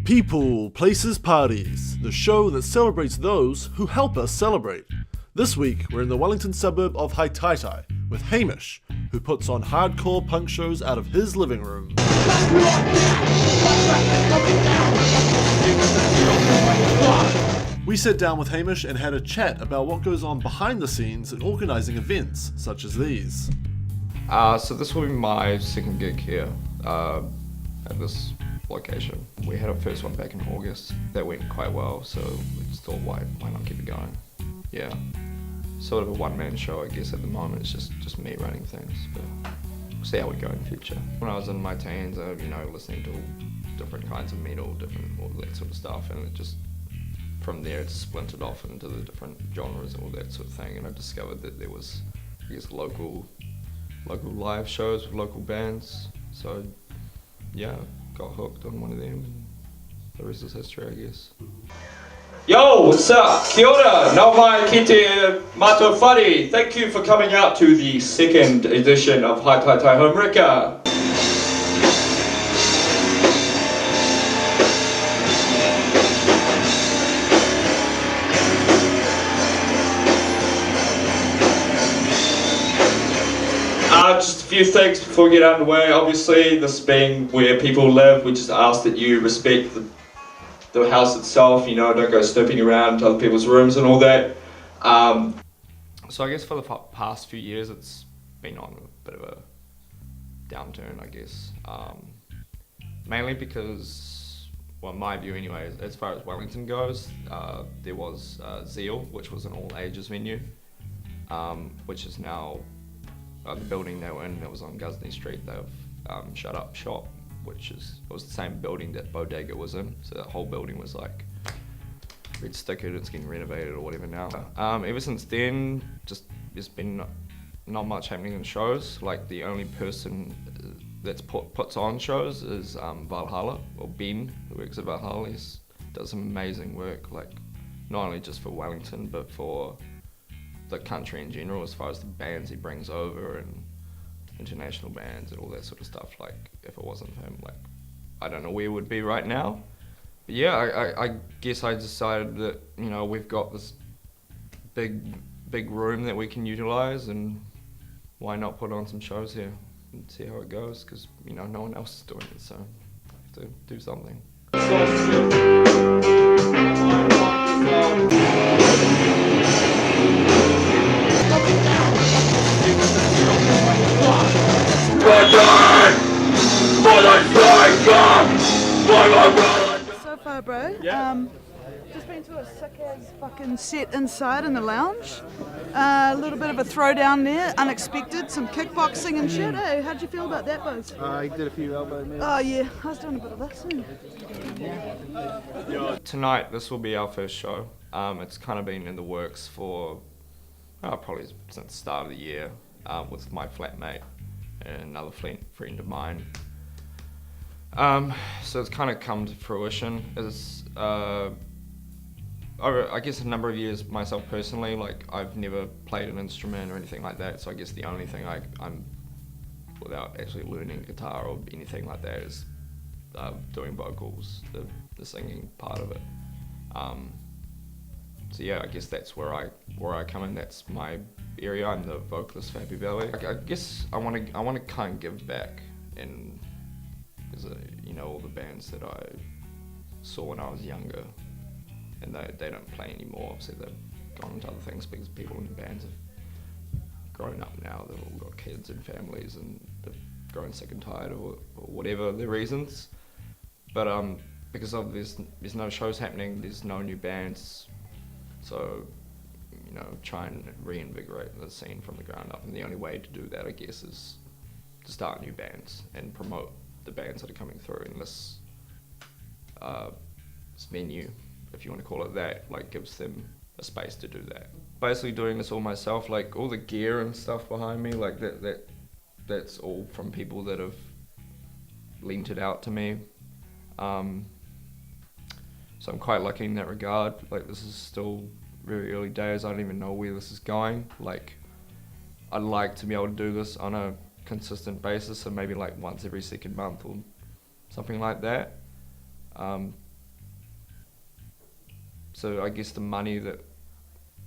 People, Places, Parties, the show that celebrates those who help us celebrate. This week, we're in the Wellington suburb of Haitaitai with Hamish, who puts on hardcore punk shows out of his living room. We sat down with Hamish and had a chat about what goes on behind the scenes in organising events such as these. So this will be my second gig here at this location. We had our first one back in August. That went quite well, so we just thought, why not keep it going? Yeah, sort of a one-man show, I guess. At the moment, it's just me running things, but we'll see how we go in the future. When I was in my teens, listening to all different kinds of metal, all that sort of stuff, and it just from there it splintered off into the different genres and all that sort of thing. And I discovered that there was, I guess, local live shows with local bands. So yeah, got hooked on one of them, and the rest is history, I guess. Yo, what's up? Kia ora, nau mai ki te mātou whare. Thank you for coming out to the second edition of Haitaitai Homerika. Just a few things before we get underway. Obviously, this being where people live, we just ask that you respect the house itself, don't go snooping around to other people's rooms and all that. So I guess for the past few years it's been on a bit of a downturn, I guess. Mainly because, well, in my view anyway, as far as Wellington goes, there was Zeal, which was an all ages venue, which is now the building they were in, that was on Gusney Street, they've shut up shop, which was the same building that Bodega was in. So that whole building was like red stickered, it's getting renovated or whatever now. Ever since then, there's been not much happening in shows. Like the only person that's puts on shows is Valhalla, or Ben, who works at Valhalla. He does some amazing work, like not only just for Wellington, but for the country in general, as far as the bands he brings over and international bands and all that sort of stuff. Like, if it wasn't for him, like, I don't know where we would be right now. But yeah, I guess I decided that, we've got this big room that we can utilize, and why not put on some shows here and see how it goes, because, no one else is doing it, so I have to do something. So far, bro. Just been to a sick-ass fucking set inside in the lounge. A little bit of a throwdown there, unexpected, some kickboxing and shit. Hey, how'd you feel about that, Buzz? I did a few elbow moves. Oh yeah, I was doing a bit of this. Tonight, this will be our first show. It's kind of been in the works for probably since the start of the year, with my flatmate and another friend of mine. So it's kind of come to fruition. It's over, I guess, a number of years myself personally, like I've never played an instrument or anything like that, so I guess the only thing I'm, without actually learning guitar or anything like that, is doing vocals, the singing part of it. So yeah, I guess that's where I come in. That's my area. I'm the vocalist for Happy Valley. I guess I want to kind of give back, and because all the bands that I saw when I was younger, and they don't play anymore. So they've gone into other things because people in the bands have grown up now. They've all got kids and families, and they've grown sick and tired, or whatever their reasons. But because of there's no shows happening, there's no new bands. So, try and reinvigorate the scene from the ground up. And the only way to do that, I guess, is to start new bands and promote the bands that are coming through in this venue, if you want to call it that, like gives them a space to do that. Basically doing this all myself, like all the gear and stuff behind me, like that's all from people that have lent it out to me. So I'm quite lucky in that regard. Like, this is still very early days. I don't even know where this is going. Like, I'd like to be able to do this on a consistent basis, so maybe like once every second month or something like that. So I guess the money that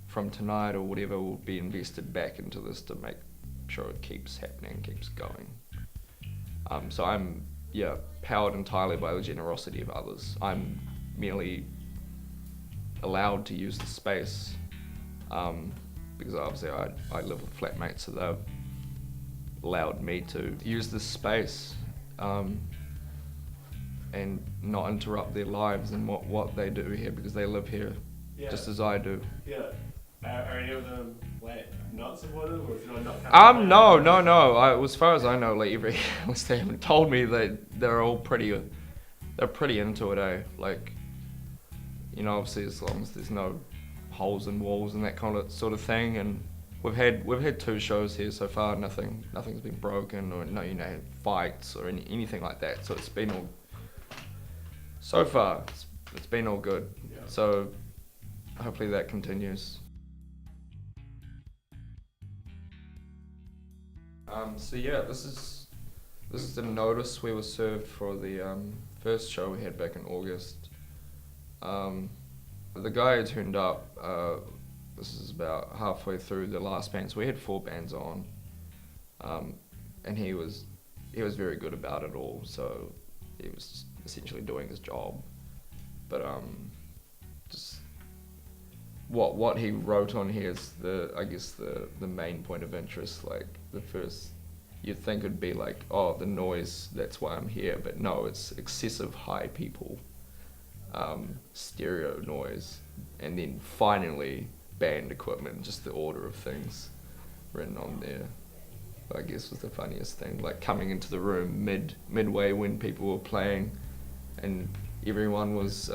from tonight or whatever will be invested back into this to make sure it keeps happening, keeps going. So I'm powered entirely by the generosity of others. I'm merely allowed to use the space because obviously I live with flatmates, so they've allowed me to use this space and not interrupt their lives and what they do here, because they live here just as I do. Yeah. Are any of them not supportive, or if you're not coming? No. As far as I know, like unless they haven't told me, they're all pretty into it, Like, you know, obviously as long as there's no holes in walls and that kind of sort of thing, and we've had 2 shows here so far. Nothing's been broken or fights or anything like that. So it's been all so far. It's been all good. Yeah. So hopefully that continues. This is the notice we were served for the first show we had back in August. The guy who turned up, this is about halfway through the last band, so we had 4 bands on, and he was very good about it all, so he was essentially doing his job. But just what he wrote on here is the main point of interest. Like the first, you'd think it'd be like, oh, the noise, that's why I'm here, but no, it's excessive high people, stereo noise, and then finally band equipment, just the order of things written on there. I guess was the funniest thing, like coming into the room midway when people were playing and everyone was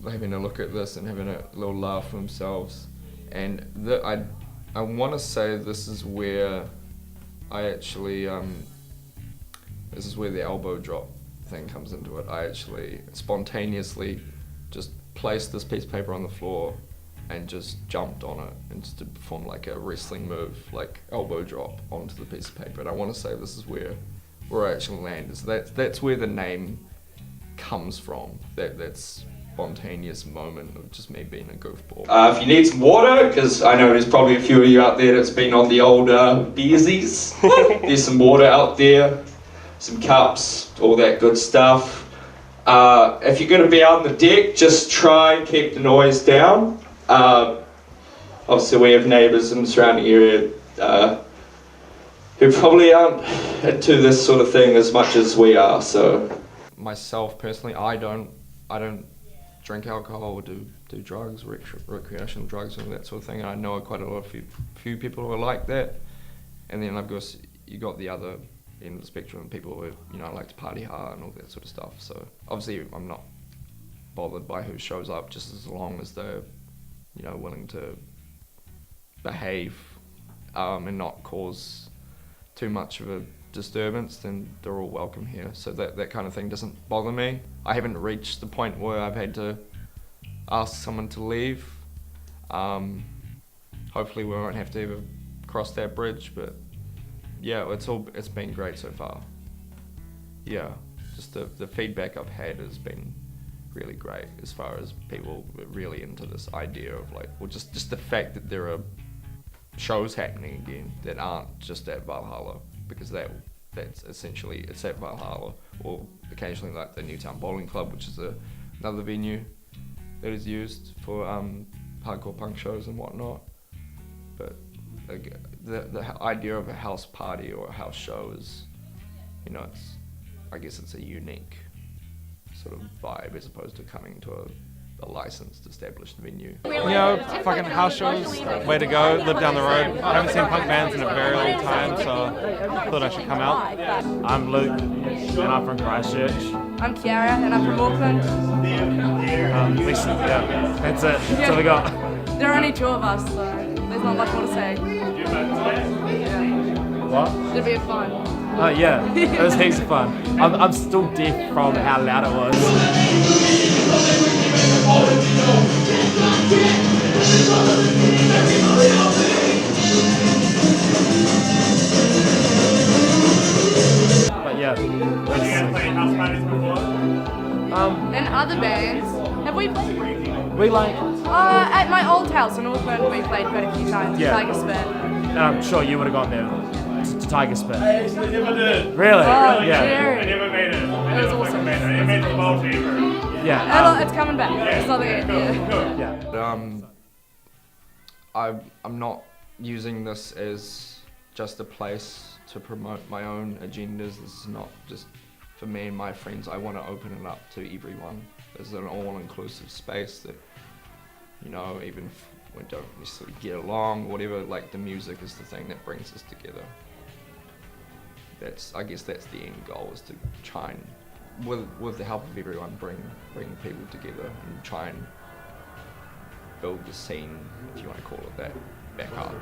having a look at this and having a little laugh for themselves. And I want to say this is where I actually, this is where the elbow drop thing comes into it. I actually spontaneously just placed this piece of paper on the floor and just jumped on it and just to perform like a wrestling move, like elbow drop onto the piece of paper. And I want to say this is where I actually landed. So that's where the name comes from. That's spontaneous moment of just me being a goofball. If you need some water, because I know there's probably a few of you out there that's been on the old beersies, there's some water out there, some cups, all that good stuff. If you're going to be out on the deck, just try and keep the noise down. Obviously we have neighbours in the surrounding area who probably aren't into this sort of thing as much as we are. So myself personally, I don't drink alcohol or do drugs, recreational drugs and that sort of thing. And I know quite a few people who are like that. And then of course you got the other end of the spectrum, people who like to party hard and all that sort of stuff. So obviously I'm not bothered by who shows up, just as long as they're willing to behave and not cause too much of a disturbance, then they're all welcome here. So that kind of thing doesn't bother me. I haven't reached the point where I've had to ask someone to leave. Hopefully we won't have to ever cross that bridge, but yeah, it's been great so far. Yeah, just the feedback I've had has been really great, as far as people really into this idea of just the fact that there are shows happening again that aren't just at Valhalla, because that's essentially, it's at Valhalla, or occasionally like the Newtown Bowling Club, which is another venue that is used for hardcore punk shows and whatnot. But the idea of a house party or a house show is, I guess it's a unique sort of vibe as opposed to coming to a licensed, established venue. Fucking house shows, way to go, live down the road. I haven't seen punk bands in a very long time, so I thought I should come out. I'm Luke, and I'm from Christchurch. I'm Kiara, and I'm from Auckland. That's it. That's all we got. There are only 2 of us, so there's not much more to say. What? It'll be fun. Oh yeah, it was heaps of fun. I'm still deaf from how loud it was. But yeah. Have you ever played house parties before? And other bands, we We like, at my old house in Auckland, we played quite a few times. Yeah. Tiger Spin. and I'm sure you would have gone there to Tiger Spin. I never did. Really? Oh, Yeah. Jerry. I never made it. I It never was fucking awesome. made it. I made the small favor. Yeah. It's coming back. It's not the Yeah. I'm not using this as just a place to promote my own agendas. This is not just for me and my friends. I want to open it up to everyone. There's an all-inclusive space that, you know, even if we don't necessarily get along, whatever, like the music is the thing that brings us together. I guess that's the end goal, is to try and, with the help of everyone, bring people together and try and build the scene, if you want to call it that, back up.